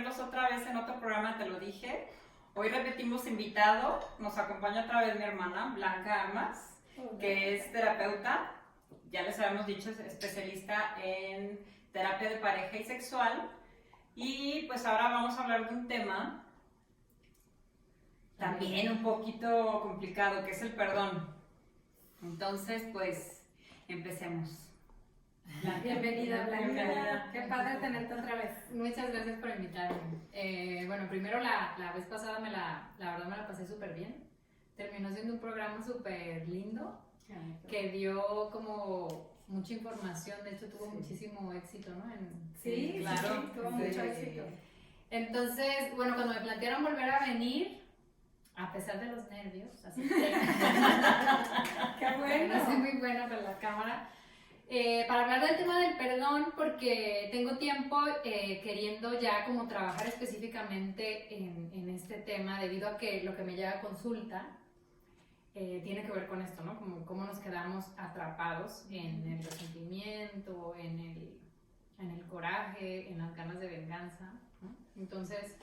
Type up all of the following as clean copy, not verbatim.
tenerlos otra vez en otro programa, te lo dije. Hoy repetimos invitado, nos acompaña otra vez mi hermana, Blanca Armas, que es terapeuta, ya les habíamos dicho, es especialista en terapia de pareja y sexual. Y pues ahora vamos a hablar de un tema también un poquito complicado, que es el perdón. Entonces, pues, empecemos. Bienvenida, Blanca. Bienvenida. Qué padre tenerte otra vez. Muchas gracias por invitarme. Bueno, primero la vez pasada la verdad me la pasé súper bien. Terminó siendo un programa súper lindo que dio como mucha información. De hecho, tuvo muchísimo éxito, ¿no? Sí, claro. sí, tuvo mucho éxito. Entonces, bueno, cuando me plantearon volver a venir, a pesar de los nervios, así que Qué bueno. no soy muy buena para la cámara. Para hablar del tema del perdón, porque tengo tiempo queriendo ya como trabajar específicamente en este tema, debido a que lo que me llega a consulta tiene que ver con esto, ¿no? Como cómo nos quedamos atrapados en el resentimiento, en el coraje, en las ganas de venganza, ¿no? Entonces,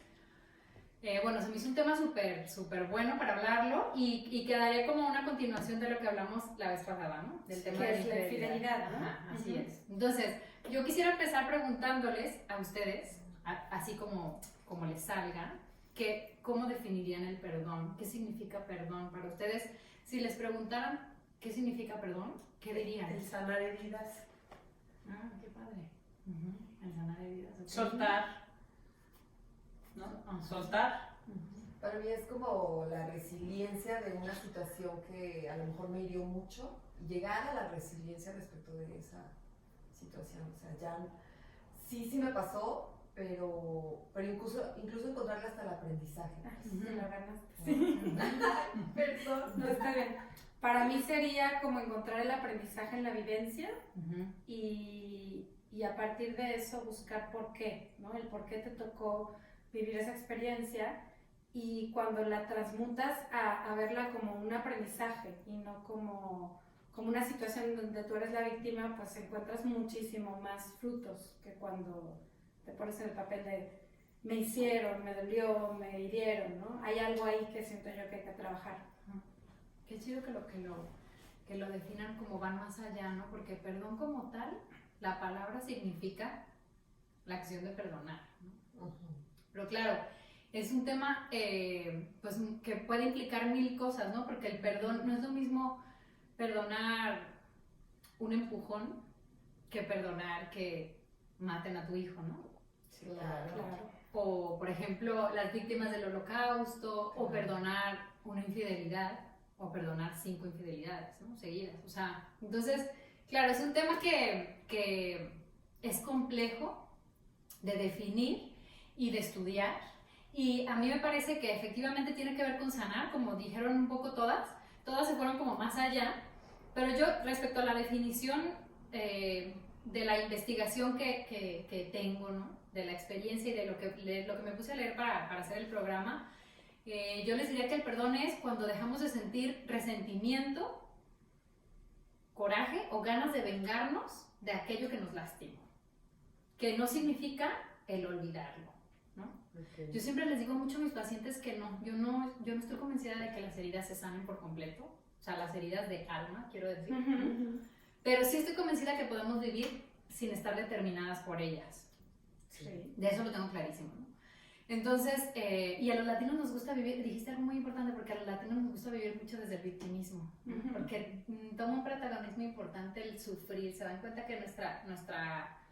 bueno, se me hizo un tema súper bueno para hablarlo y quedaría como una continuación de lo que hablamos la vez pasada, ¿no? Del tema de la infidelidad, ¿no? Ajá, así es. Entonces, yo quisiera empezar preguntándoles a ustedes, así como les salga, ¿cómo definirían el perdón? ¿Qué significa perdón para ustedes? Si les preguntaran qué significa perdón, ¿qué dirían? El sanar heridas. Ah, qué padre. El sanar heridas. Okay. Soltar, ¿no? Soltar. Para mí es como la resiliencia de una situación que a lo mejor me hirió mucho, y llegar a la resiliencia respecto de esa situación. O sea, ya sí me pasó, pero incluso encontrarle hasta el aprendizaje. Sí, la ganaste. Sí. Perdón. No, está bien. Para mí sería como encontrar el aprendizaje en la vivencia y a partir de eso buscar por qué, ¿no? El por qué te tocó vivir esa experiencia, y cuando la transmutas a verla como un aprendizaje y no como una situación donde tú eres la víctima, pues encuentras muchísimo más frutos que cuando te pones en el papel de me hicieron, me dolió, me hirieron, ¿no? Hay algo ahí que siento yo que hay que trabajar. Qué chido que lo definan como van más allá, ¿no? Porque perdón como tal, la palabra significa la acción de perdonar, ¿no? Pero claro, es un tema pues, que puede implicar mil cosas, ¿no? Porque el perdón no es lo mismo perdonar un empujón que perdonar que maten a tu hijo, ¿no? Sí, claro. O, por ejemplo, las víctimas del holocausto, o perdonar una infidelidad, o perdonar 5 infidelidades, ¿no? Seguidas. O sea, entonces, claro, es un tema que es complejo de definir y de estudiar, y a mí me parece que efectivamente tiene que ver con sanar, como dijeron un poco todas se fueron como más allá, pero yo respecto a la definición de la investigación que tengo, ¿no? De la experiencia y de lo que me puse a leer para hacer el programa, yo les diría que el perdón es cuando dejamos de sentir resentimiento, coraje o ganas de vengarnos de aquello que nos lastimó, que no significa el olvidarlo, ¿no? Okay. Yo siempre les digo mucho a mis pacientes que yo no estoy convencida de que las heridas se sanen por completo, o sea, las heridas de alma, quiero decir, pero sí estoy convencida que podemos vivir sin estar determinadas por ellas. Sí. De eso lo tengo clarísimo, ¿no? Entonces, y a los latinos nos gusta vivir, dijiste algo muy importante, porque a los latinos nos gusta vivir mucho desde el victimismo, porque toma un protagonismo importante el sufrir. Se dan cuenta que nuestra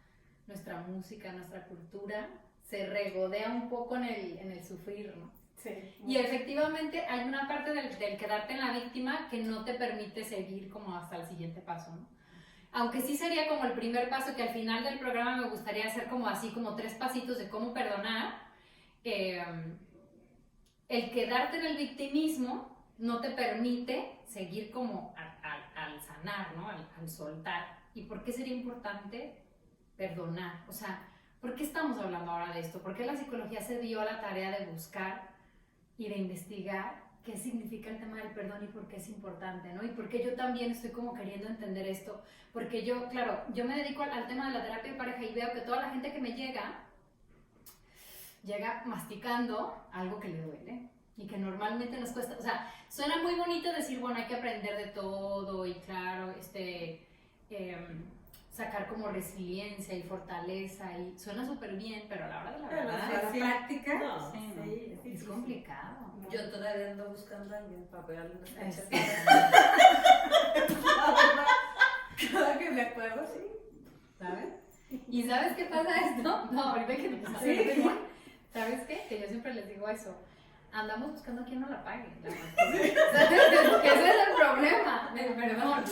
música, nuestra cultura se regodea un poco en el sufrir, ¿no? Sí. Y efectivamente hay una parte del quedarte en la víctima que no te permite seguir como hasta el siguiente paso, ¿no? Aunque sí sería como el primer paso, que al final del programa me gustaría hacer como así, como 3 pasitos de cómo perdonar. El quedarte en el victimismo no te permite seguir como al sanar, ¿no? Al soltar. ¿Y por qué sería importante perdonar? O sea, ¿por qué estamos hablando ahora de esto? ¿Por qué la psicología se dio a la tarea de buscar y de investigar qué significa el tema del perdón y por qué es importante, ¿no? Y por qué yo también estoy como queriendo entender esto. Porque yo, claro, yo me dedico al tema de la terapia de pareja y veo que toda la gente que me llega llega masticando algo que le duele y que normalmente nos cuesta, o sea, suena muy bonito decir, bueno, hay que aprender de todo y claro, sacar como resiliencia y fortaleza y suena súper bien, pero a la hora de la verdad la práctica, No, sí, ¿no? Es complicado. Yo todavía ando buscando a alguien para pegarle una cancha. Cada que me acuerdo, sí. ¿Sabes? ¿Y sabes qué pasa esto? No, ahorita que nos ¿sabes qué? Que yo siempre les digo eso. Andamos buscando a quien no la pague. ¿Sabes? Ese es el problema. Perdón.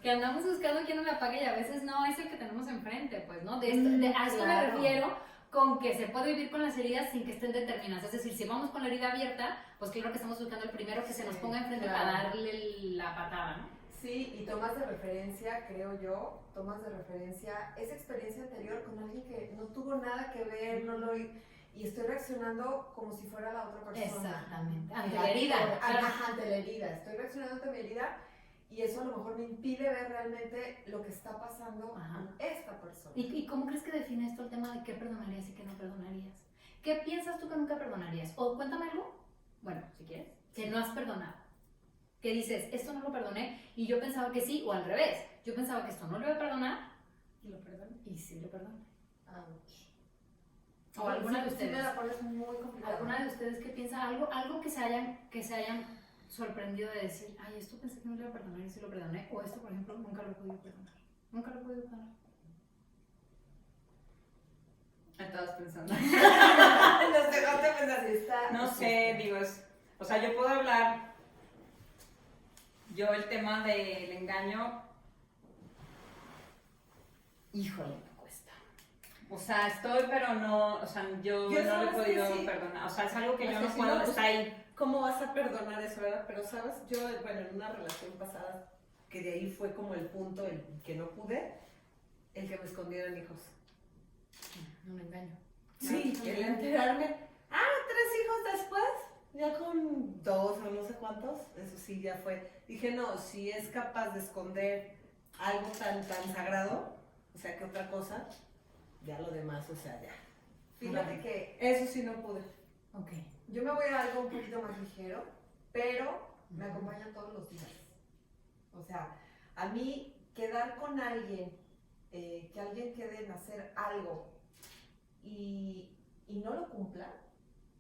Que andamos buscando a quien no la pague y a veces no es el que tenemos enfrente, pues, ¿no? A esto me refiero con que se puede vivir con las heridas sin que estén determinadas. Es decir, si vamos con la herida abierta, pues claro que estamos buscando el primero que se nos ponga enfrente para darle la patada, ¿no? Sí, y tomas de referencia, creo yo, esa experiencia anterior con alguien que no tuvo nada que ver, y estoy reaccionando como si fuera la otra persona. Exactamente. Ante la herida. Ante la herida. Estoy reaccionando ante mi herida y eso a lo mejor me impide ver realmente lo que está pasando con esta persona. ¿Y cómo crees que define esto el tema de qué perdonarías y qué no perdonarías? ¿Qué piensas tú que nunca perdonarías? O cuéntame algo, bueno, si quieres, que no has perdonado. Que dices, esto no lo perdoné y yo pensaba que sí, o al revés. Yo pensaba que esto no lo iba a perdonar y lo perdoné. Y sí lo perdoné. O alguna de ustedes. Sí, me la pones muy complicada. ¿Alguna de ustedes que piensa algo que se hayan sorprendido de decir, ay, esto pensé que no lo iba a perdonar y sí lo perdoné? O esto, por ejemplo, nunca lo he podido perdonar. Nunca lo he podido perdonar. Estabas pensando. Nos dejaste pensar si está. No sé, digo, o sea, yo puedo hablar. Yo el tema del engaño, híjole, me cuesta. O sea, estoy, pero no, o sea, yo no lo he podido perdonar. O sea, es algo que yo no puedo, está ahí. ¿Cómo vas a perdonar eso, verdad? Pero, ¿sabes? Yo, bueno, en una relación pasada, que de ahí fue como el punto el que no pude, el que me escondieran hijos. Un engaño. Sí, el enterarme. 3 hijos después, ya con 2 o no sé cuántos, eso sí ya fue. Dije, no, si es capaz de esconder algo tan sagrado, o sea, que otra cosa, ya lo demás, o sea, ya. Fíjate que Eso sí no pude. Ok. yo me voy a algo un poquito más ligero, pero me acompaña todos los días. O sea, a mí quedar con alguien, que alguien quede en hacer algo y no lo cumpla,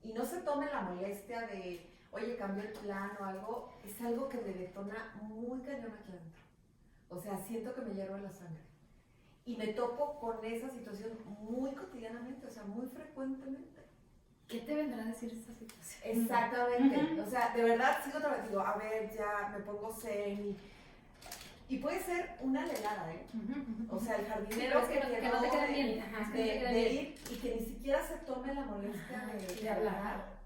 y no se tome la molestia de, oye, cambió el plan o algo, es algo que me detona muy cañón aquí adentro. O sea, siento que me hierve la sangre. Y me topo con esa situación muy cotidianamente, o sea, muy frecuentemente. ¿Qué te vendrá a decir esta situación? Exactamente. O sea, de verdad sigo otra vez, digo, a ver, ya me pongo zen y puede ser una helada, ¿eh? O sea, el jardinero Sí, pero es que no te quede bien. Ajá, es que no te quede de bien. ir y que ni siquiera se tome la molestia de hablar.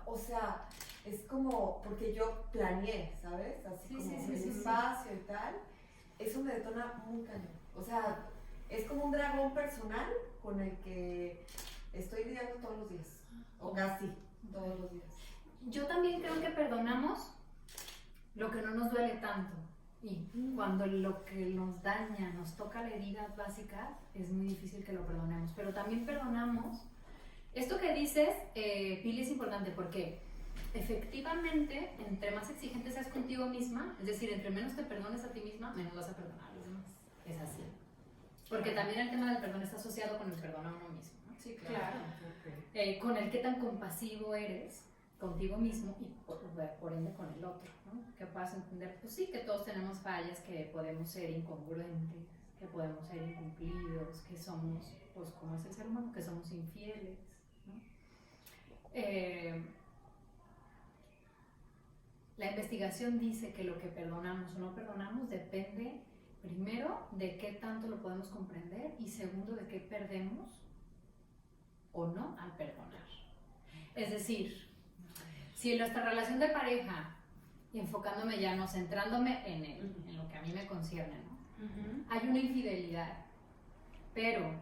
O sea, es como, porque yo planeé, ¿sabes? Así como el espacio y tal. Eso me detona muy cañón. O sea, es como un dragón personal con el que estoy lidiando todos los días. O casi todos los días. Yo también creo que perdonamos lo que no nos duele tanto. Y cuando lo que nos daña nos toca la herida básica, es muy difícil que lo perdonemos. Pero también perdonamos. Esto que dices, Pili, es importante porque efectivamente, entre más exigente seas contigo misma, es decir, entre menos te perdones a ti misma, menos vas a perdonar a los demás. Es así. Porque también el tema del perdón está asociado con el perdón a uno mismo, ¿no? Sí, claro. Con el qué tan compasivo eres contigo mismo y por ende con el otro, ¿no? Que puedas entender, pues sí, que todos tenemos fallas, que podemos ser incongruentes, que podemos ser incumplidos, que somos, pues como es el ser humano, que somos infieles, ¿no? La investigación dice que lo que perdonamos o no perdonamos depende, primero, de qué tanto lo podemos comprender y segundo, de qué perdemos o no al perdonar. Es decir, si en nuestra relación de pareja, enfocándome ya, no centrándome en lo que a mí me concierne, ¿no? Hay una infidelidad, pero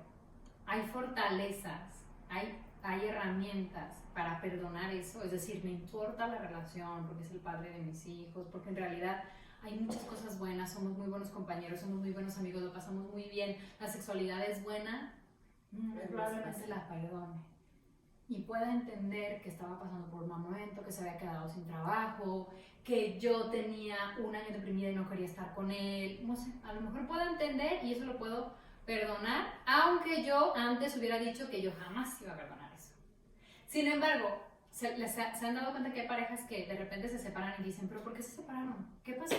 hay fortalezas, hay herramientas para perdonar eso, es decir, me importa la relación porque es el padre de mis hijos, porque en realidad hay muchas cosas buenas, somos muy buenos compañeros, somos muy buenos amigos, lo pasamos muy bien, la sexualidad es buena, probablemente la perdone. y pueda entender que estaba pasando por un mal momento, que se había quedado sin trabajo, que yo tenía un año deprimida y no quería estar con él, no sé, a lo mejor puedo entender y eso lo puedo perdonar, aunque yo antes hubiera dicho que yo jamás iba a perdonar eso. Sin embargo, se han dado cuenta que hay parejas que de repente se separan y dicen, ¿pero por qué se separaron? ¿Qué pasó?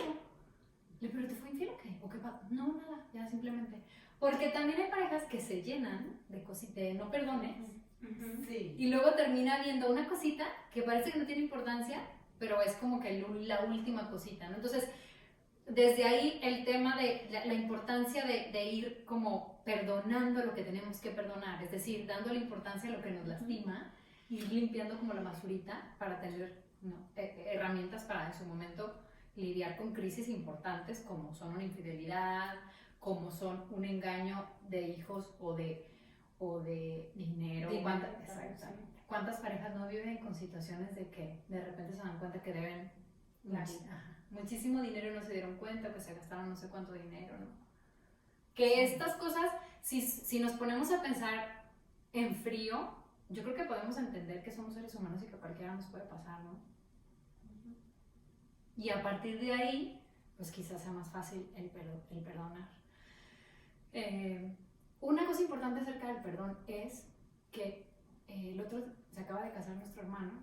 ¿Pero te fue infiel o qué? ¿O qué pasó? No, nada, ya simplemente. Porque también hay parejas que se llenan de cositas, de no perdones, Sí. y luego termina viendo una cosita que parece que no tiene importancia, pero es como que la última cosita, ¿no? Entonces, desde ahí el tema de la importancia de ir como perdonando lo que tenemos que perdonar, es decir, dando la importancia a lo que nos lastima, ir limpiando como la basurita para tener, ¿no?, herramientas para en su momento lidiar con crisis importantes como son una infidelidad, como son un engaño de hijos o de dinero. Exactamente. ¿Cuántas parejas no viven con situaciones de que de repente se dan cuenta que deben muchísimo dinero y no se dieron cuenta, que se gastaron no sé cuánto dinero, ¿no? Que estas cosas, si nos ponemos a pensar en frío, yo creo que podemos entender que somos seres humanos y que a cualquiera nos puede pasar, ¿no? Y a partir de ahí, pues quizás sea más fácil el perdonar. Una cosa importante acerca del perdón es que el otro se acaba de casar nuestro hermano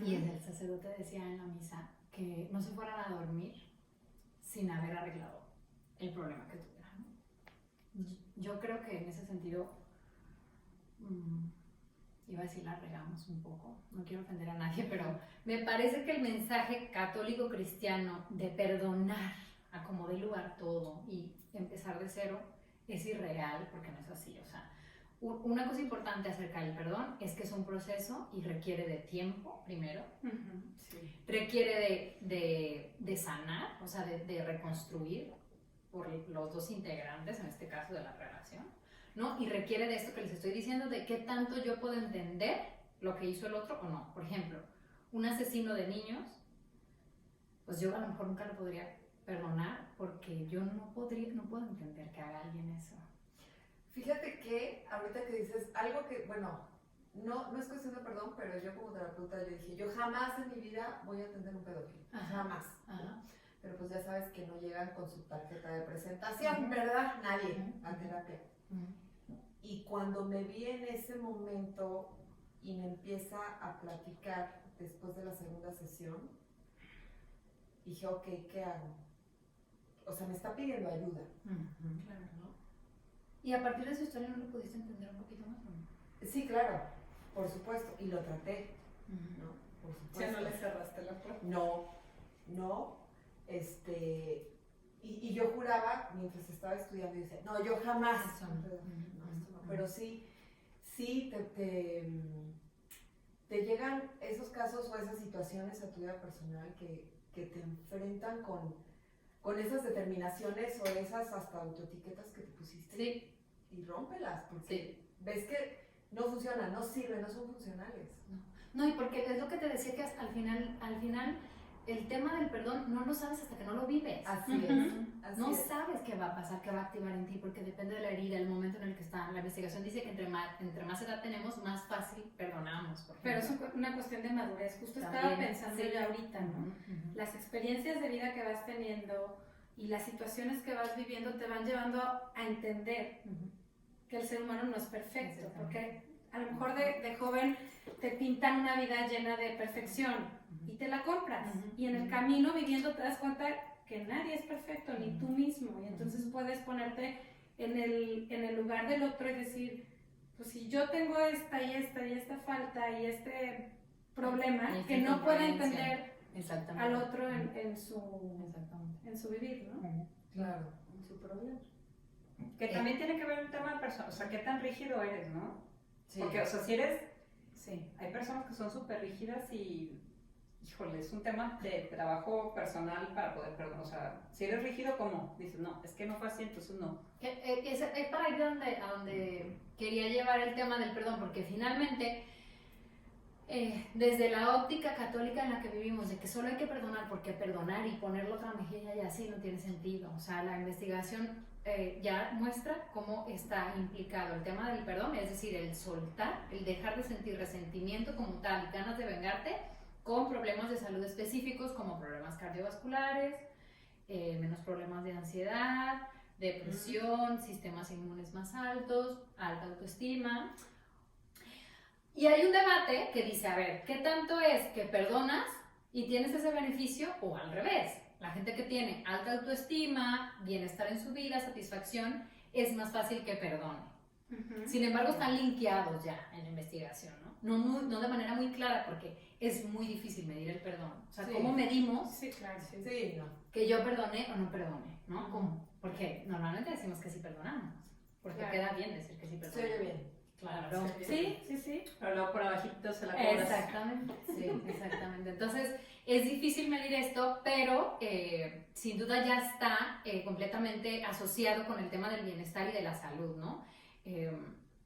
y el sacerdote decía en la misa que no se fueran a dormir sin haber arreglado el problema que tuvieran, ¿no? Yo creo que en ese sentido, iba a decir la regamos un poco, no quiero ofender a nadie, pero me parece que el mensaje católico cristiano de perdonar, acomodar lugar todo y empezar de cero es irreal, porque no es así. O sea, una cosa importante acerca del perdón es que es un proceso y requiere de tiempo primero, Sí. requiere de sanar, o sea, de reconstruir por los dos integrantes, en este caso de la relación, ¿no? Y requiere de esto que les estoy diciendo, de qué tanto yo puedo entender lo que hizo el otro o no. Por ejemplo, un asesino de niños, pues yo a lo mejor nunca lo podría perdonar porque yo no puedo entender que haga alguien eso. Fíjate que ahorita que dices algo que, bueno, no es cuestión de perdón, pero yo como terapeuta le dije, yo jamás en mi vida voy a atender un pedófilo, jamás. Ajá. Pero pues ya sabes que no llegan con su tarjeta de presentación, ¿verdad? Nadie a terapia. Y cuando me vi en ese momento y me empieza a platicar después de la segunda sesión, dije, ok, ¿qué hago? O sea, me está pidiendo ayuda. Claro, ¿no? ¿Y a partir de su historia no lo pudiste entender un poquito más o no? Sí, claro, por supuesto, y lo traté, ¿no? Por supuesto. Ya no le cerraste la puerta. No, y yo juraba, mientras estaba estudiando, y decía, no, yo jamás, Eso no. esto no. Pero sí te llegan esos casos o esas situaciones a tu vida personal que te enfrentan con esas determinaciones o esas hasta autoetiquetas que te pusiste. Sí. Y rómpelas, porque ves que no funcionan, no sirven, no son funcionales. No, y porque es lo que te decía, que al final el tema del perdón no lo sabes hasta que no lo vives. Así es. Así No es. sabes qué va a pasar, qué va a activar en ti, porque depende de la herida, el momento en el que está. La investigación dice que entre más edad tenemos, más fácil perdonamos. Por Pero ejemplo. es una cuestión de madurez. Justo También, estaba pensando sí. yo ahorita, ¿no? Las experiencias de vida que vas teniendo y las situaciones que vas viviendo te van llevando a entender que el ser humano no es perfecto, porque a lo mejor de joven te pintan una vida llena de perfección y te la compras, y en el camino viviendo te das cuenta que nadie es perfecto, ni tú mismo, y entonces puedes ponerte en el lugar del otro y decir, pues si yo tengo esta y esta falta y este problema, Esta que no puedo incongruencia. entender Exactamente. al otro en su vivir, ¿no? Claro, en su problema. Que también tiene que ver el tema de persona, o sea, qué tan rígido eres, ¿no? Sí. Porque, o sea, si eres, Sí. hay personas que son súper rígidas y, híjole, es un tema de trabajo personal para poder perdonar. O sea, si eres rígido, ¿cómo? Dices, no, es que no fue así, entonces no. Es para ir a donde quería llevar el tema del perdón, porque finalmente desde la óptica católica en la que vivimos, de que solo hay que perdonar, porque perdonar y ponerle otra mejilla ya sí no tiene sentido. O sea, la investigación ya muestra cómo está implicado el tema del perdón, es decir, el soltar, el dejar de sentir resentimiento como tal y ganas de vengarte, con problemas de salud específicos como problemas cardiovasculares, menos problemas de ansiedad, depresión, sistemas inmunes más altos, alta autoestima. Y hay un debate que dice, a ver, ¿qué tanto es que perdonas y tienes ese beneficio o al revés? La gente que tiene alta autoestima, bienestar en su vida, satisfacción, es más fácil que perdone. Sin embargo, están linkeados ya en la investigación, ¿no? No de manera muy clara, porque es muy difícil medir el perdón. O sea, Sí. ¿cómo medimos Sí, claro, sí. Sí, no. que yo perdone o no perdone? ¿No? ¿Cómo? Porque normalmente decimos que sí perdonamos, porque Claro. queda bien decir que sí Se perdonamos. oye bien. Claro. Sí. Pero luego por abajito se la cobras. Exactamente, sí, exactamente. Entonces, es difícil medir esto, pero sin duda ya está completamente asociado con el tema del bienestar y de la salud, ¿no?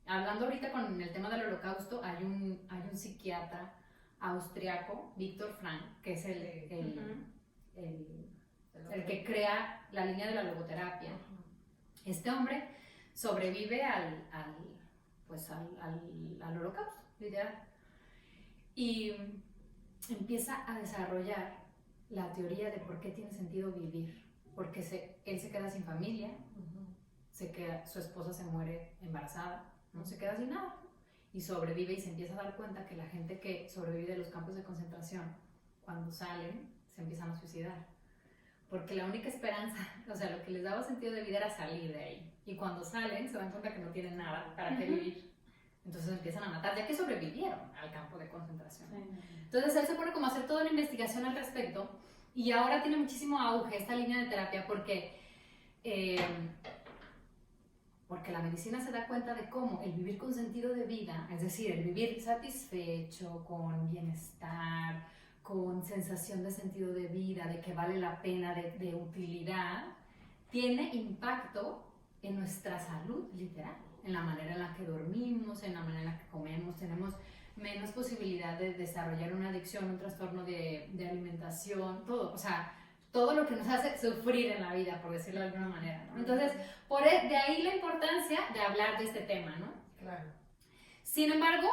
Hablando ahorita con el tema del holocausto, hay un psiquiatra austriaco, Viktor Frankl, que es el que crea la línea de la logoterapia. Este hombre sobrevive al holocausto, literal. Y empieza a desarrollar la teoría de por qué tiene sentido vivir. Porque él se queda sin familia, su esposa se muere embarazada, no se queda sin nada. Y sobrevive y se empieza a dar cuenta que la gente que sobrevive de los campos de concentración, cuando salen, se empiezan a suicidar. Porque la única esperanza, o sea, lo que les daba sentido de vida era salir de ahí. Y cuando salen, se dan cuenta que no tienen nada para qué vivir. Entonces empiezan a matar, ya que sobrevivieron al campo de concentración. Entonces él se pone como a hacer toda una investigación al respecto. Y ahora tiene muchísimo auge esta línea de terapia porque la medicina se da cuenta de cómo el vivir con sentido de vida, es decir, el vivir satisfecho, con bienestar, con sensación de sentido de vida, de que vale la pena, de utilidad, tiene impacto en nuestra salud, literal, en la manera en la que dormimos, en la manera en la que comemos, tenemos menos posibilidad de desarrollar una adicción, un trastorno de alimentación, todo, o sea, todo lo que nos hace sufrir en la vida, por decirlo de alguna manera, ¿no? Entonces, de ahí la importancia de hablar de este tema, ¿no? Claro. Sin embargo,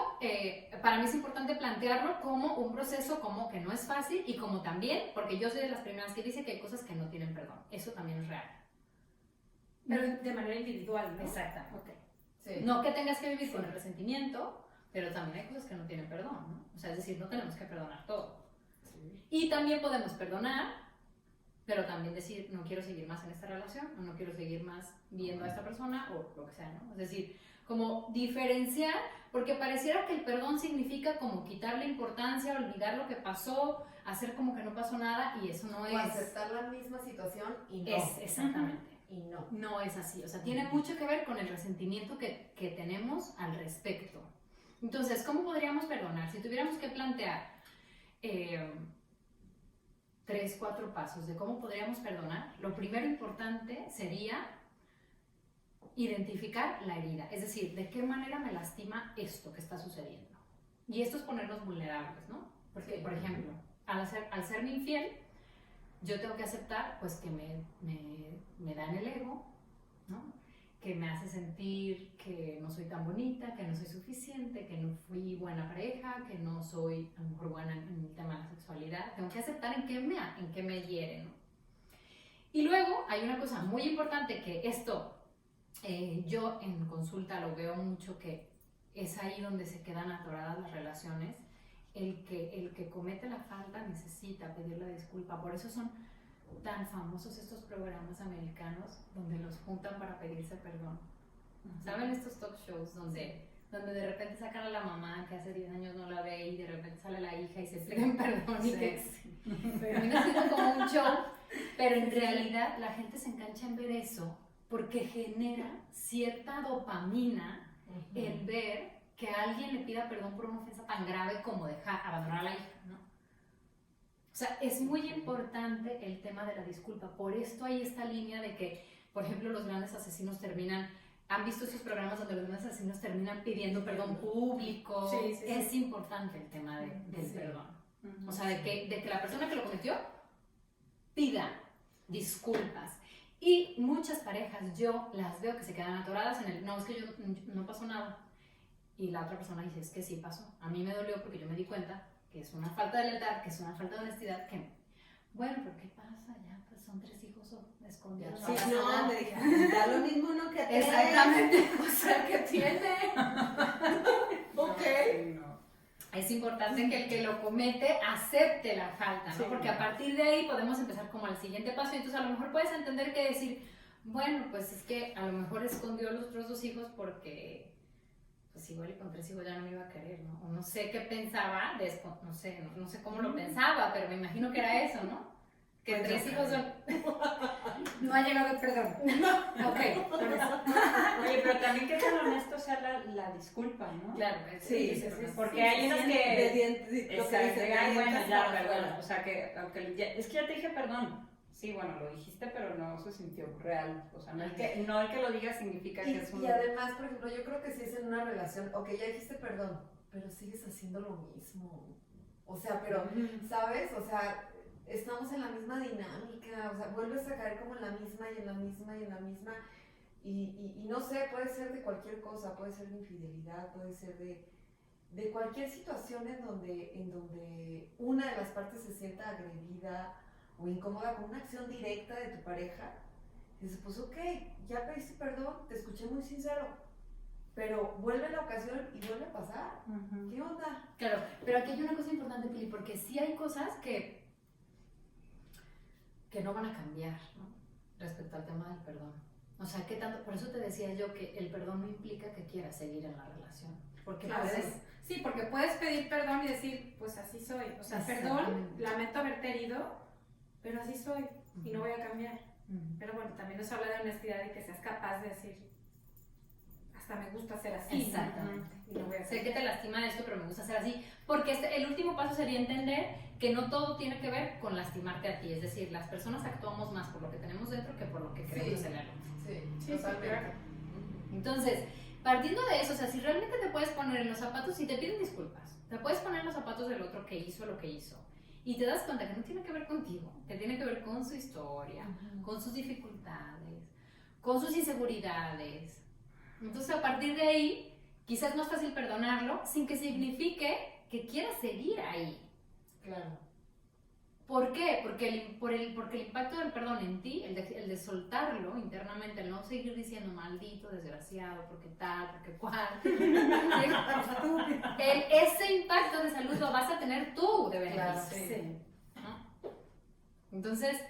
para mí es importante plantearlo como un proceso como que no es fácil y como también, porque yo soy de las primeras que dice que hay cosas que no tienen perdón, eso también es real. Pero de manera individual, ¿no? Exacto. Ok. Sí. No que tengas que vivir con el resentimiento, pero también hay cosas que no tienen perdón, ¿no? O sea, es decir, no tenemos que perdonar todo. Sí. Y también podemos perdonar, pero también decir, no quiero seguir más en esta relación, o no quiero seguir más viendo a esta persona, o lo que sea, ¿no? Es decir, como diferenciar, porque pareciera que el perdón significa como quitarle importancia, olvidar lo que pasó, hacer como que no pasó nada, y eso no O es... aceptar la misma situación y no. Es, exactamente. Y no. No es así, o sea, tiene mucho que ver con el resentimiento que tenemos al respecto. Entonces, ¿cómo podríamos perdonar? Si tuviéramos que plantear 3, 4 pasos de cómo podríamos perdonar, lo primero importante sería identificar la herida, es decir, de qué manera me lastima esto que está sucediendo. Y esto es ponernos vulnerables, ¿no? Porque, por ejemplo, al serme infiel, yo tengo que aceptar pues que me da en el ego, ¿no? Que me hace sentir que no soy tan bonita, que no soy suficiente, que no fui buena pareja, que no soy a lo mejor buena en el tema de la sexualidad. Tengo que aceptar en qué me hiere, ¿no? Y luego hay una cosa muy importante que esto yo en consulta lo veo mucho, que es ahí donde se quedan atoradas las relaciones. El que comete la falta necesita pedir la disculpa. Por eso son tan famosos estos programas americanos donde los juntan para pedirse perdón. ¿Saben estos talk shows donde de repente sacan a la mamá que hace 10 años no la ve y de repente sale la hija y se piden perdón y que termina siendo como un show? Pero en realidad la gente se engancha en ver eso porque genera cierta dopamina el ver que alguien le pida perdón por una ofensa tan grave como abandonar a la hija, ¿no? O sea, es muy importante el tema de la disculpa. Por esto hay esta línea de que, por ejemplo, los grandes asesinos terminan han visto estos programas donde los demás asesinos terminan pidiendo perdón público. Sí, sí, sí. Es importante el tema del Sí. perdón. O sea, de que la persona que lo cometió pida disculpas. Y muchas parejas, yo las veo que se quedan atoradas en el, no, es que yo no pasó nada. Y la otra persona dice, es que sí pasó. A mí me dolió porque yo me di cuenta que es una falta de lealtad, que es una falta de honestidad, que, bueno, pero ¿qué pasa? Ya, pues son 3 hijos escondidos. Sí, pasa no, nada. me dije, da lo mismo uno que tres. Exactamente, o sea, que tiene. Ok. No. Es importante que el que lo comete acepte la falta, ¿no? Sí. Porque a partir de ahí podemos empezar como al siguiente paso y entonces a lo mejor puedes entender que decir, bueno, pues es que a lo mejor escondió a los otros 2 hijos porque, pues igual y con 3 hijos ya no me iba a querer, ¿no? O no sé qué pensaba, no sé cómo lo pensaba, pero me imagino que era eso, ¿no? Que Pues 3 yo hijos creo. son... No ha llegado el perdón. Ok, por eso. Oye, pero también que tan honesto sea la disculpa, ¿no? Claro, Sí, Porque hay unos De que... dientes, lo que Exacto, dicen, ay, de bueno, dientes ya, para perdón. afuera. O sea, que aunque es que ya te dije perdón. Sí, bueno, lo dijiste, pero no se sintió real. O sea, no el que lo diga significa que es un... Y además, por ejemplo, yo creo que si es en una relación, ok, ya dijiste perdón, pero sigues haciendo lo mismo. O sea, pero, ¿sabes? O sea, estamos en la misma dinámica, o sea, vuelves a caer como en la misma y en la misma y en la misma. Y no sé, puede ser de cualquier cosa, puede ser de infidelidad, puede ser de cualquier situación en donde una de las partes se sienta agredida o incómoda con una acción directa de tu pareja. Y dices, pues ok, ya pediste perdón, te escuché muy sincero, pero vuelve la ocasión y vuelve a pasar. Ujú. ¿Qué onda? Claro, pero aquí hay una cosa importante, Pili, porque sí hay cosas que no van a cambiar, ¿no? Respecto al tema del perdón. O sea, ¿qué tanto? Por eso te decía yo que el perdón no implica que quieras seguir en la relación. Porque Claro, puedes... sí, porque puedes pedir perdón y decir, pues así soy. O sea, perdón, Exactamente. lamento haberte herido, pero así soy y no voy a cambiar. Ujú. Pero bueno, también nos habla de honestidad y que seas capaz de decir, hasta me gusta ser así. Exactamente. Y no voy a Sé que te lastima esto, pero me gusta ser así. Porque el último paso sería entender que no todo tiene que ver con lastimarte a ti. Es decir, las personas actuamos más por lo que tenemos dentro que por lo que creemos Sí. en el otro. Sí, Sí, totalmente. claro. Entonces, partiendo de eso, o sea, si realmente te puedes poner en los zapatos y te piden disculpas, te puedes poner en los zapatos del otro que hizo lo que hizo y te das cuenta que no tiene que ver contigo, que tiene que ver con su historia, con sus dificultades, con sus inseguridades. Entonces, a partir de ahí, quizás no es fácil perdonarlo sin que signifique que quieras seguir ahí. Claro. ¿Por qué? Porque el impacto del perdón en ti, el de soltarlo internamente, el no seguir diciendo maldito, desgraciado, porque tal, porque cual, ese impacto de salud lo vas a tener tú de beneficio. Claro, sí. ¿No? Entonces,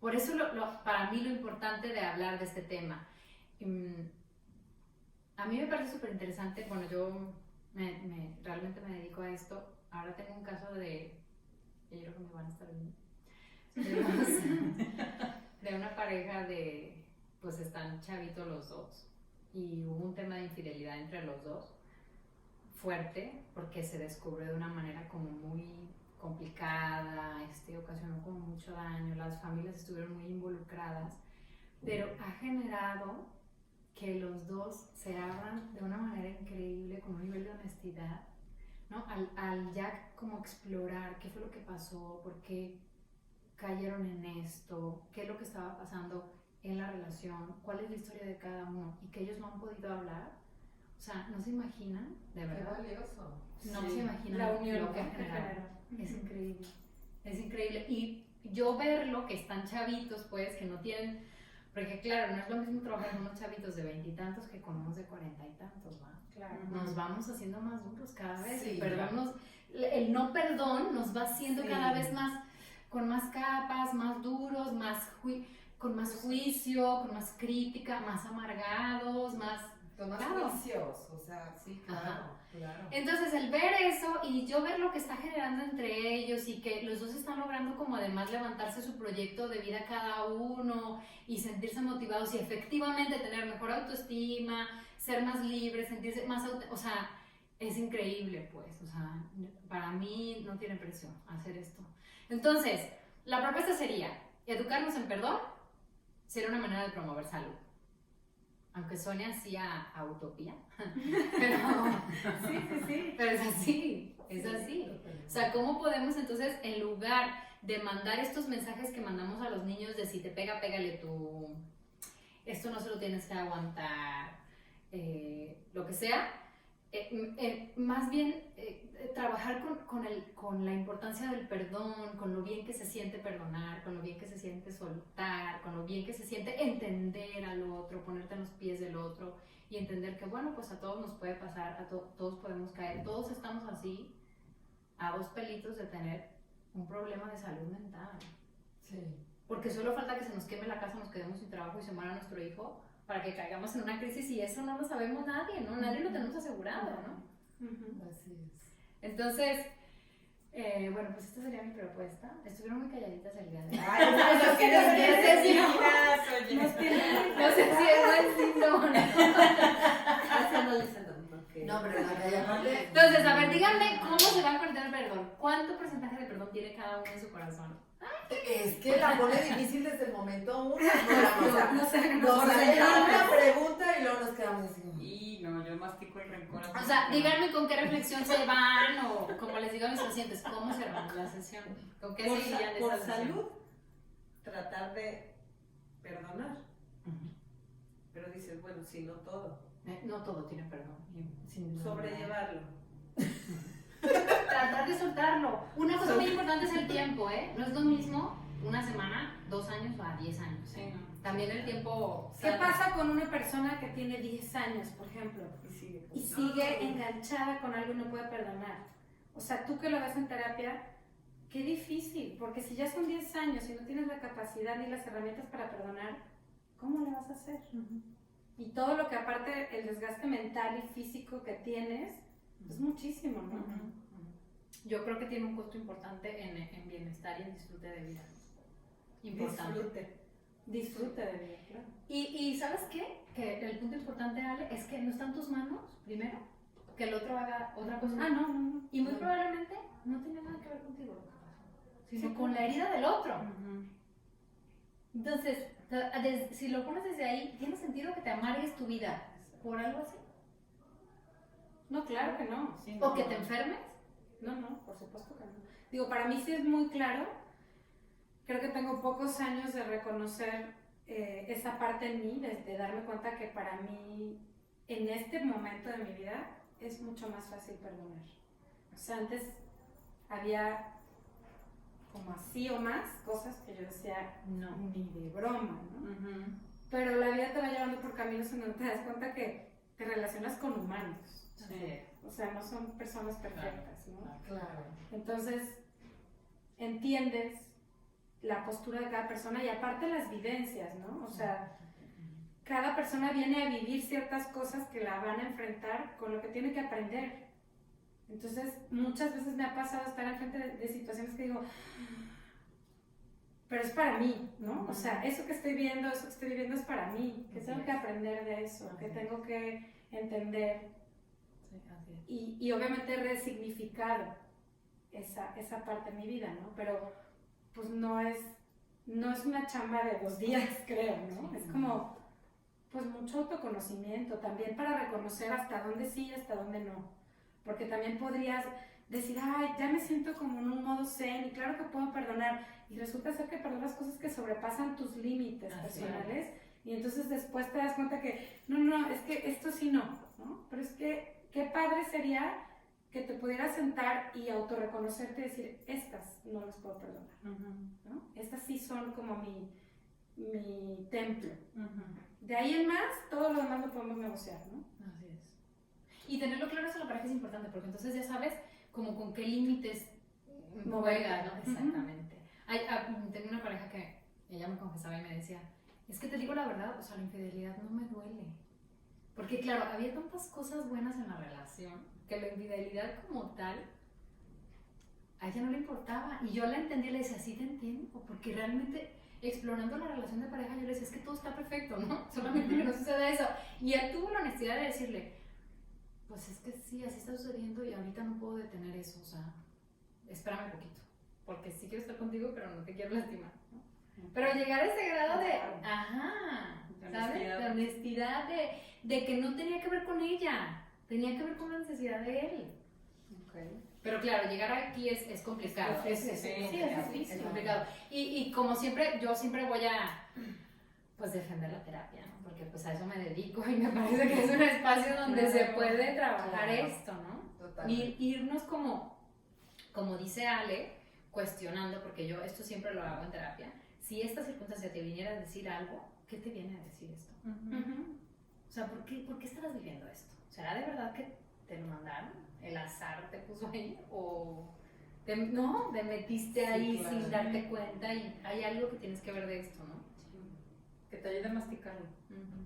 por eso para mí lo importante de hablar de este tema. A mí me parece súper interesante, bueno, yo realmente me dedico a esto. Ahora tengo un caso yo creo que me van a estar viendo, de una pareja pues están chavitos los dos y hubo un tema de infidelidad entre los dos, fuerte, porque se descubrió de una manera como muy complicada, ocasionó como mucho daño, las familias estuvieron muy involucradas, pero ha generado que los dos se abran de una manera increíble, con un nivel de honestidad, ¿no? Al ya como explorar qué fue lo que pasó, por qué cayeron en esto, qué es lo que estaba pasando en la relación, cuál es la historia de cada uno y que ellos no han podido hablar. O sea, no se imaginan, de Qué verdad, valioso. no Sí, se imaginan la unión lo que ha que generado. generó. Es increíble, es increíble. Y yo verlo, que están chavitos, pues, que no tienen, porque claro, no es lo mismo trabajar con unos chavitos de 20 y tantos que con unos de 40 y tantos, ¿va? Claro. Nos vamos haciendo más duros cada vez. Sí, El no perdón nos va haciendo Sí. cada vez más, con más capas, más duros, con más juicio, con más crítica, más amargados, más... Con más Claro. juicios, o sea, sí, claro, Ajá. claro. Entonces, el ver eso y yo ver lo que está generando entre ellos y que los dos están logrando como además levantarse su proyecto de vida cada uno y sentirse motivados y efectivamente tener mejor autoestima, ser más libres, sentirse más o sea, es increíble, pues, o sea, para mí no tiene precio hacer esto. Entonces, la propuesta sería educarnos en perdón, sería una manera de promover salud. Aunque suene así a utopía, pero, Sí. pero es así, es así. O sea, ¿cómo podemos entonces, en lugar de mandar estos mensajes que mandamos a los niños de si te pega, pégale tú, esto no se lo tienes que aguantar, lo que sea, más bien trabajar con la importancia del perdón, con lo bien que se siente perdonar, con lo bien que se siente soltar, con lo bien que se siente entender al otro, ponerte en los pies del otro y entender que, bueno, pues a todos nos puede pasar, todos podemos caer, todos estamos así a 2 pelitos de tener un problema de salud mental. Sí. Porque solo falta que se nos queme la casa, nos quedemos sin trabajo y se muera nuestro hijo para que caigamos en una crisis y eso no lo sabemos nadie, ¿no? Nadie lo tenemos asegurado, ¿no? Así es. Entonces, bueno, pues esta sería mi propuesta. Estuvieron muy calladitas el día de hoy. Ay, no, que nos necesitas, oye. No sé si es buen síntoma. Así no dicen, ok. No, pero aparte. Entonces, a ver, díganme cómo se va a perder el perdón. ¿Cuánto porcentaje de perdón tiene cada uno en su corazón? Es que la pone difícil desde el momento uno. O sea, No sé, nos hacen una pregunta y luego nos quedamos así. Y no, yo mastico el rencor. O sea, díganme con qué reflexión se van o como les digo a mis pacientes, ¿cómo cerramos la sesión? ¿Con qué seguirían de Por esa sesión? salud, tratar de perdonar. Pero dices, bueno, sí, no todo. No todo tiene perdón. Sin duda. Sobrellevarlo. Tratar de soltarlo. Una cosa muy importante es el tiempo, ¿eh? No es lo mismo una semana, 2 años o a 10 años. Sí, no. También el tiempo. ¿Qué pasa con una persona que tiene 10 años, por ejemplo, y sigue enganchada con algo y no puede perdonar? O sea, tú que lo ves en terapia, qué difícil, porque si ya son 10 años y no tienes la capacidad ni las herramientas para perdonar, ¿cómo le vas a hacer? Y todo lo que aparte el desgaste mental y físico que tienes, es muchísimo, ¿no? Yo creo que tiene un costo importante en bienestar y en disfrute de vida. Importante. Disfrute de vida, claro. Y ¿sabes qué? Que el punto importante, Ale, es que no está en tus manos, primero, que el otro haga otra cosa. No. Y muy probablemente no tiene nada que ver contigo lo que pasó, sino con la herida del otro. Entonces, si lo pones desde ahí, ¿tiene sentido que te amargues tu vida por algo así? No, claro que no. Sí, ¿O no. que te enfermes? No, por supuesto que no. Digo, para mí sí es muy claro. Creo que tengo pocos años de reconocer esa parte en mí, de darme cuenta que para mí, en este momento de mi vida, es mucho más fácil perdonar. O sea, antes había como así o más cosas que yo decía, no, ni de broma, ¿no? Pero la vida te va llevando por caminos en donde te das cuenta que te relacionas con humanos. Sí. O sea, no son personas perfectas, ¿no? Claro. Entonces, entiendes la postura de cada persona y aparte las vivencias, ¿no? O sea, cada persona viene a vivir ciertas cosas que la van a enfrentar con lo que tiene que aprender. Entonces, muchas veces me ha pasado estar enfrente de situaciones que digo, pero es para mí, ¿no? O sea, eso que estoy viendo, eso que estoy viviendo es para mí, que tengo que aprender de eso, que tengo que entender. Sí, así es. Y obviamente he resignificado esa parte de mi vida, ¿no? Pero pues no es una chamba de 2 días, creo, ¿no? Es como, pues mucho autoconocimiento también para reconocer hasta dónde sí y hasta dónde no. Porque también podrías decir, ay, ya me siento como en un modo zen y claro que puedo perdonar. Y resulta ser que perdonas cosas que sobrepasan tus límites personales. Y entonces después te das cuenta que, no, es que esto sí no, ¿no? Pero es que, qué padre sería que te pudieras sentar y autorreconocerte y decir, estas no las puedo perdonar, ¿no? Estas sí son como mi templo. De ahí en más, todo lo demás lo podemos negociar, ¿no? Así es. Y tenerlo claro eso en la pareja es importante, porque entonces ya sabes como con qué límites juega, ¿no? Exactamente. Tengo una pareja que ella me confesaba y me decía, es que te digo la verdad, o sea, la infidelidad no me duele. Porque claro, había tantas cosas buenas en la relación que la infidelidad como tal a ella no le importaba. Y yo la entendía y le decía, sí te entiendo, porque realmente explorando la relación de pareja yo le decía, es que todo está perfecto, ¿no? Solamente que no sucede eso. Y él tuvo la honestidad de decirle, pues es que sí, así está sucediendo y ahorita no puedo detener eso, o sea, espérame un poquito, porque sí quiero estar contigo, pero no te quiero lastimar, ¿no? Pero llegar a ese grado de, De ¿sabes? honestidad. De honestidad, de que no tenía que ver con ella, tenía que ver con la necesidad de él. Pero claro, llegar aquí es complicado. Es Es complicado. Y como siempre, yo siempre voy a pues defender la terapia, ¿no? Porque pues a eso me dedico y me parece que es un espacio donde se puede trabajar esto, ¿no? Totalmente. Irnos como dice Ale, cuestionando, porque yo esto siempre lo hago en terapia. Si esta circunstancia te viniera a decir algo, ¿qué te viene a decir esto? O sea, ¿por qué estabas viviendo esto? ¿Será de verdad que te lo mandaron? ¿El azar te puso ahí? ¿O te metiste ahí claro. sin darte cuenta? Y hay algo que tienes que ver de esto, ¿no? Que te ayude a masticar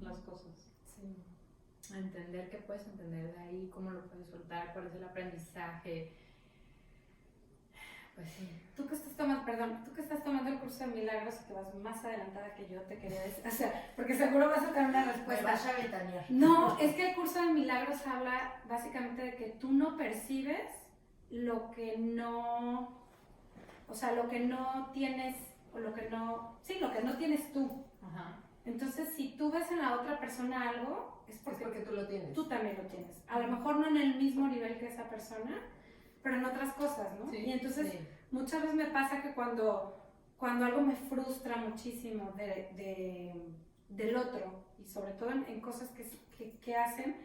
las cosas. Sí. A entender qué puedes entender de ahí, cómo lo puedes soltar, cuál es el aprendizaje. Pues sí. Tú que estás tomando el curso de milagros y que vas más adelantada que yo, te quería decir, o sea, porque seguro vas a tener una Pues respuesta. vas a ventanear. No, es que el curso de milagros habla básicamente de que tú no percibes lo que no, o sea, lo que no tienes, o lo que no tienes tú. Ajá. Entonces, si tú ves en la otra persona algo, es Es porque porque tú lo tienes. tú también lo tienes. A lo mejor no en el mismo nivel que esa persona, pero en otras cosas, ¿no? Sí, Y entonces, sí. muchas veces me pasa que cuando algo me frustra muchísimo del otro, y sobre todo en cosas que hacen,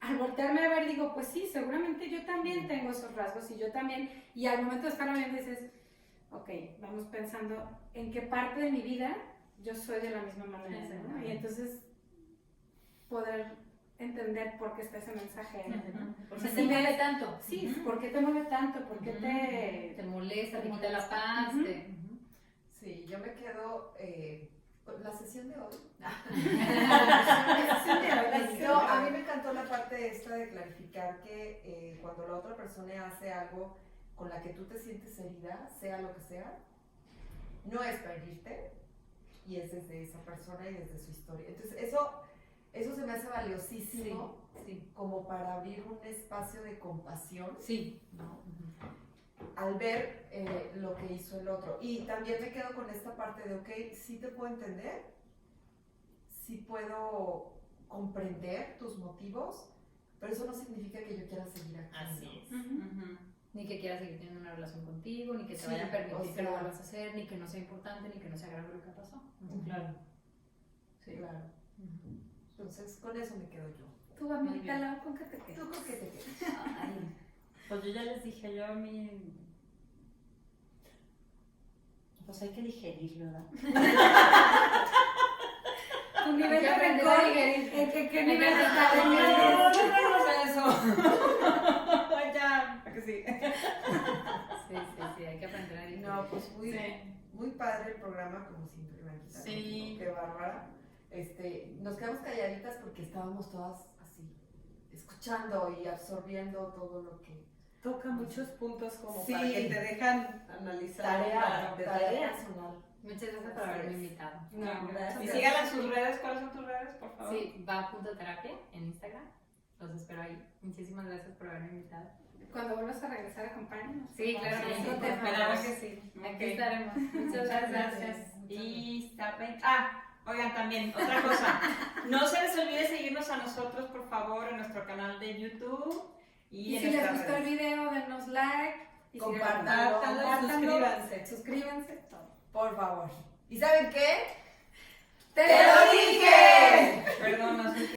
al voltearme a ver digo, pues sí, seguramente yo también tengo esos rasgos, y yo también, y al momento de estarlo viendo dices, ok, vamos pensando en qué parte de mi vida yo soy de la misma manera, ¿no? Y entonces poder entender por qué está ese mensaje. ¿Por qué te mueve tanto? Sí, ¿por qué te mueve tanto? ¿Por qué te molesta, te quita la paz? Sí, yo me quedo con la sesión de hoy. No, a mí me encantó la parte esta de clarificar que cuando la otra persona hace algo con la que tú te sientes herida, sea lo que sea, no es para herirte, y es desde esa persona y desde su historia. Entonces, eso se me hace valiosísimo como para abrir un espacio de compasión, Sí. ¿no? Al ver lo que hizo el otro. Y también me quedo con esta parte de, ok, sí te puedo entender, sí puedo comprender tus motivos, pero eso no significa que yo quiera seguir aquí. Así es. Ujú. Ni que quieras seguir teniendo una relación contigo, ni que te Sí, vaya a permitir o que lo sea, vuelvas a hacer, ni que no sea importante, ni que no sea grave lo que pasó. Claro. Sí. Claro. Entonces, con eso me quedo yo. Tú, amiguita, Lau, ¿con qué te quedas? ¿Tú con qué te quedas? Pues yo ya les dije, yo a mí... Pues hay que digerirlo, ¿verdad? Tu nivel Hay que de aprender rencor, a digerir. ¿en qué Hay nivel que está? aprender ¿En a qué No, nivel? no hablemos de eso. Ya, ¿a que sí? Sí, hay que aprender a digerir. No, pues muy, Sí. muy padre el programa, como siempre, Blanquita. Sí. Qué bárbara. Nos quedamos calladitas porque estábamos todas así, escuchando y absorbiendo todo lo que... Toca muchos puntos como Sí. para que te dejan analizar. Tarea Tarea. personal. Muchas gracias por haberme invitado. No, gracias. Y síganla en sus redes. ¿Cuáles son tus redes, por favor? Sí, va.terapia en Instagram. Los espero ahí. Muchísimas gracias por haberme invitado. Cuando vuelvas a regresar, acompáñanos. Sí, claro que sí. Otro tema. Esperamos que sí. Aquí Ok. estaremos. Muchas gracias. Y saben... Oigan, también, otra cosa. No se les olvide seguirnos a nosotros, por favor, en nuestro canal de YouTube y, Y en si les nuestras gustó el redes. video, denos like. Y Compártanlo, suscríbanse. Suscríbanse. Todo. Por favor. ¿Y saben qué? ¡Te lo dije! Perdón, no sé